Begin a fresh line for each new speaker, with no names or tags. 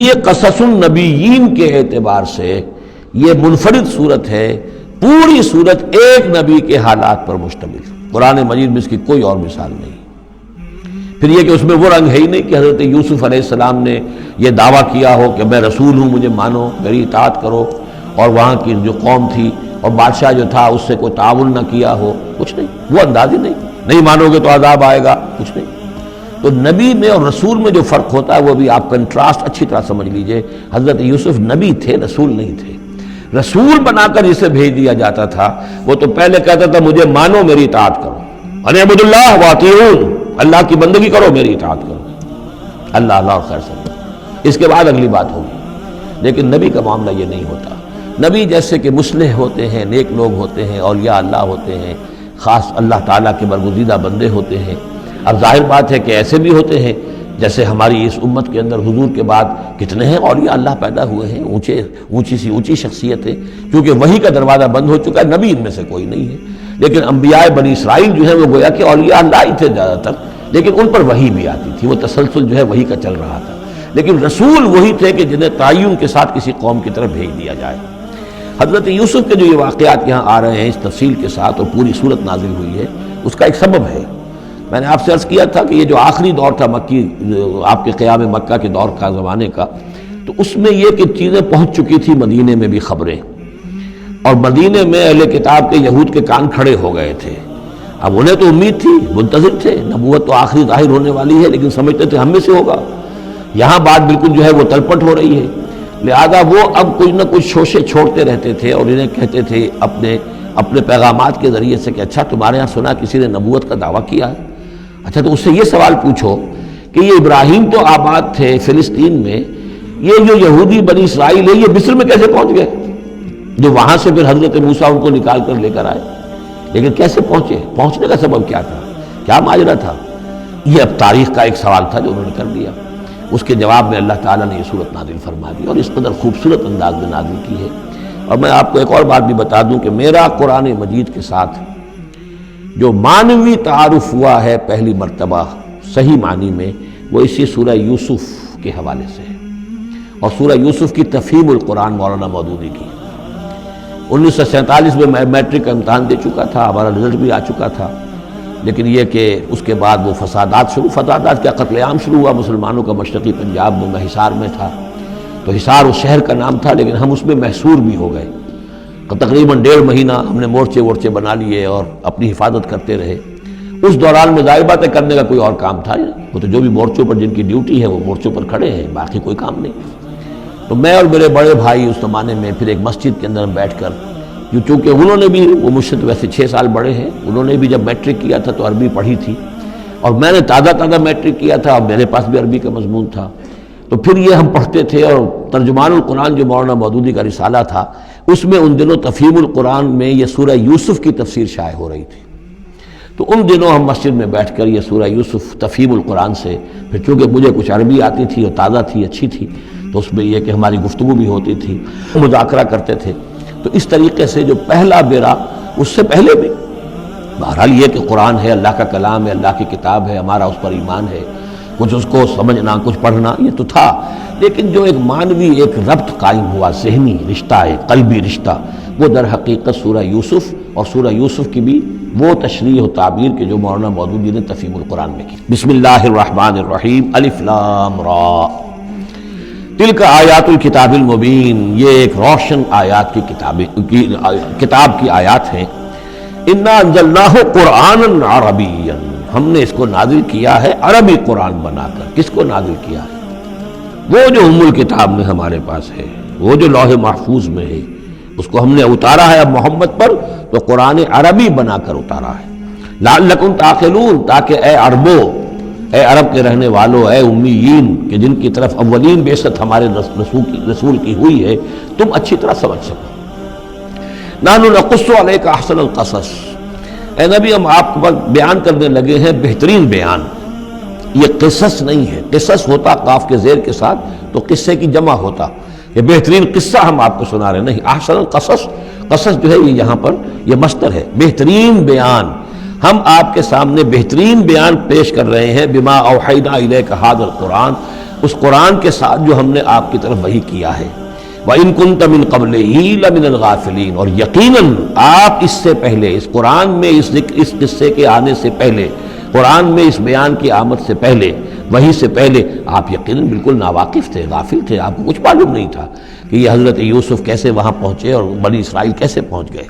یہ قصص النبیین کے اعتبار سے یہ منفرد صورت ہے، پوری صورت ایک نبی کے حالات پر مشتمل۔ قرآن مجید میں اس کی کوئی اور مثال نہیں۔ پھر یہ کہ اس میں وہ رنگ ہے ہی نہیں کہ حضرت یوسف علیہ السلام نے یہ دعویٰ کیا ہو کہ میں رسول ہوں، مجھے مانو، میری اطاعت کرو، اور وہاں کی جو قوم تھی اور بادشاہ جو تھا اس سے کوئی تعاون نہ کیا ہو، کچھ نہیں، وہ انداز ہی نہیں مانو گے تو عذاب آئے گا، کچھ نہیں۔ تو نبی میں اور رسول میں جو فرق ہوتا ہے وہ بھی آپ کنٹراسٹ اچھی طرح سمجھ لیجئے۔ حضرت یوسف نبی تھے، رسول نہیں تھے۔ رسول بنا کر جسے بھیج دیا جاتا تھا وہ تو پہلے کہتا تھا مجھے مانو، میری اطاعت کرو، اعبدوا اللہ واطیعون، اللہ کی بندگی کرو، میری اطاعت کرو، اللہ اللہ اور خیر سمجھو، اس کے بعد اگلی بات ہوگی۔ لیکن نبی کا معاملہ یہ نہیں ہوتا۔ نبی جیسے کہ مصلح ہوتے ہیں، نیک لوگ ہوتے ہیں، اولیاء اللہ ہوتے ہیں، خاص اللہ تعالیٰ کے برگزیدہ بندے ہوتے ہیں۔ اب ظاہر بات ہے کہ ایسے بھی ہوتے ہیں جیسے ہماری اس امت کے اندر حضور کے بعد کتنے ہیں اولیاء اللہ پیدا ہوئے ہیں، اونچی شخصیت ہے، کیونکہ وحی کا دروازہ بند ہو چکا ہے، نبی ان میں سے کوئی نہیں ہے۔ لیکن انبیاء بنی اسرائیل جو ہیں وہ گویا کہ اولیاء اللہ ہی تھے زیادہ تر، لیکن ان پر وحی بھی آتی تھی، وہ تسلسل جو ہے وحی کا چل رہا تھا۔ لیکن رسول وہی تھے کہ جنہیں تعین کے ساتھ کسی قوم کی طرف بھیج دیا جائے۔ حضرت یوسف کے جو یہ واقعات یہاں آ رہے ہیں اس تفصیل کے ساتھ اور پوری صورت نازل ہوئی ہے، اس کا ایک سبب ہے۔ میں نے آپ سے عرض کیا تھا کہ یہ جو آخری دور تھا مکی، آپ کے قیام مکہ کے دور کا، زمانے کا، تو اس میں یہ کہ چیزیں پہنچ چکی تھی مدینے میں بھی خبریں، اور مدینے میں اہل کتاب کے یہود کے کان کھڑے ہو گئے تھے۔ اب انہیں تو امید تھی، منتظر تھے، نبوت تو آخری ظاہر ہونے والی ہے، لیکن سمجھتے تھے ہم میں سے ہوگا۔ یہاں بات بالکل جو ہے وہ تلپٹ ہو رہی ہے، لہذا وہ اب کچھ نہ کچھ شوشے چھوڑتے رہتے تھے اور انہیں کہتے تھے اپنے پیغامات کے ذریعے سے کہ اچھا تمہارے ہاں سنا کسی نے نبوت کا دعویٰ کیا ہے، اچھا تو اس سے یہ سوال پوچھو کہ یہ ابراہیم تو آباد تھے فلسطین میں، یہ جو یہودی بنی اسرائیل ہے یہ مصر میں کیسے پہنچ گئے، جو وہاں سے پھر حضرت موسیٰ ان کو نکال کر لے کر آئے، لیکن کیسے پہنچے، پہنچنے کا سبب کیا تھا، کیا ماجرا تھا؟ یہ اب تاریخ کا ایک سوال تھا جو انہوں نے کر دیا۔ اس کے جواب میں اللہ تعالیٰ نے یہ صورت نازل فرما دی اور اس قدر خوبصورت انداز میں نازل کی ہے۔ اور میں آپ کو ایک اور بات بھی بتا دوں کہ میرا قرآن مجید کے ساتھ جو معنوی تعارف ہوا ہے پہلی مرتبہ صحیح معنی میں، وہ اسی سورہ یوسف کے حوالے سے ہے، اور سورہ یوسف کی تفہیم القرآن مولانا مودودی کی۔ 1947 میں میں میٹرک کا امتحان دے چکا تھا، ہمارا رزلٹ بھی آ چکا تھا، لیکن یہ کہ اس کے بعد وہ فسادات کیا قتل عام شروع ہوا مسلمانوں کا مشرقی پنجاب میں۔ میں حصار میں تھا، تو حصار اس شہر کا نام تھا، لیکن ہم اس میں محصور بھی ہو گئے۔ تقریباً 1.5 مہینہ ہم نے مورچے بنا لیے اور اپنی حفاظت کرتے رہے۔ اس دوران میں ظاہر بات ہے کرنے کا کوئی اور کام تھا، وہ تو جو بھی مورچوں پر جن کی ڈیوٹی ہے وہ مورچوں پر کھڑے ہیں، باقی کوئی کام نہیں۔ تو میں اور میرے بڑے بھائی اس زمانے میں پھر ایک مسجد کے اندر بیٹھ کر، چونکہ انہوں نے بھی، وہ مجھ سے تو ویسے 6 سال بڑے ہیں، انہوں نے بھی جب میٹرک کیا تھا تو عربی پڑھی تھی، اور میں نے تازہ میٹرک کیا تھا اور میرے پاس بھی عربی کا مضمون تھا، تو پھر یہ ہم پڑھتے تھے۔ اور ترجمان القرآن جو مولانا مودودی کا رسالہ تھا اس میں ان دنوں تفہیم القرآن میں یہ سورہ یوسف کی تفسیر شائع ہو رہی تھی، تو ان دنوں ہم مسجد میں بیٹھ کر یہ سورہ یوسف تفہیم القرآن سے، پھر چونکہ مجھے کچھ عربی آتی تھی اور تازہ تھی، اچھی تھی، تو اس میں یہ کہ ہماری گفتگو بھی ہوتی تھی، مذاکرہ کرتے تھے۔ تو اس طریقے سے جو پہلا بیرا، اس سے پہلے بھی بہرحال یہ کہ قرآن ہے، اللہ کا کلام ہے، اللہ کی کتاب ہے، ہمارا اس پر ایمان ہے، کچھ اس کو سمجھنا، کچھ پڑھنا، یہ تو تھا، لیکن جو ایک معنوی ایک ربط قائم ہوا، ذہنی رشتہ، ایک قلبی رشتہ، وہ در حقیقت سورہ یوسف اور سورہ یوسف کی بھی وہ تشریح و تعبیر کے جو مولانا مودودی نے تفہیم القرآن میں کی۔ بسم اللہ الرحمن الرحیم، الف لام را، تلک آیات الکتاب المبین، یہ ایک روشن آیات کی کتاب کی آیات ہیں۔ انا انزلناہ قرآنا عربیا، ہم نے اس کو نازل کیا ہے عربی قرآن بنا کر۔ کس کو نازل کیا ہے؟ وہ جو ام الکتاب میں ہمارے پاس ہے، وہ جو لوح محفوظ میں ہے، اس کو ہم نے اتارا ہے اب محمد پر، تو قرآن عربی بنا کر اتارا ہے۔ لعلکم تعقلون، تاکہ اے عربو، اے عرب کے رہنے والوں، اے امیین کہ جن کی طرف اولین بعثت ہمارے رسول کی ہوئی ہے، تم اچھی طرح سمجھ سکو۔ نحن نقص علیک احسن القصص، اے نبی ہم آپ پر بیان کرنے لگے ہیں بہترین بیان۔ یہ قصص نہیں ہے، قصص ہوتا قاف کے زیر کے ساتھ تو قصے کی جمع ہوتا، یہ بہترین قصہ ہم آپ کو سنا رہے نہیں، احسن القصص، قصص جو ہے یہ یہاں پر یہ مصدر ہے، بہترین بیان، ہم آپ کے سامنے بہترین بیان پیش کر رہے ہیں۔ بما اوحینا الیک ھذا القرآن، اس قرآن کے ساتھ جو ہم نے آپ کی طرف وحی کیا ہے۔ وَإِن كُنتَ مِن قَبْلِهِ لَمِنَ الْغَافِلِينَ، اور یقیناً آپ اس سے پہلے، اس قرآن میں اس قصے کے آنے سے پہلے، قرآن میں اس بیان کی آمد سے پہلے، وحی سے پہلے آپ یقیناً بالکل ناواقف تھے، غافل تھے، آپ کو کچھ معلوم نہیں تھا کہ یہ حضرت یوسف کیسے وہاں پہنچے اور بنی اسرائیل کیسے پہنچ گئے۔